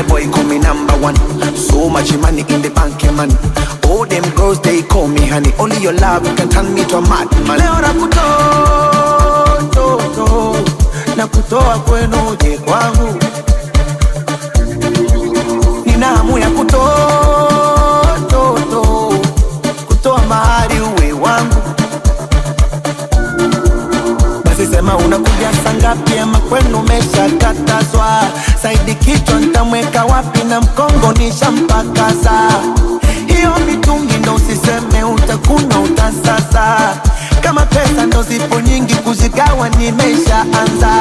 the boy call me number one. So much money in the bank, man. All them girls, they call me honey. Only your love can turn me to a madman. Leo nakutoa kwenu uje kwangu. Nina hamu ya kutoa mahari uwe wangu. Basi sema unakuja saa ngapi ama kwenu umeshakatazwa. Saidi kichwa nitamweka wapi na mkongo nishampakaza. Hiyo mitungi ndo usiseme utakuna utasasa. Kama pesa ndo zipo nyingi kuzigawa nimeshaanza.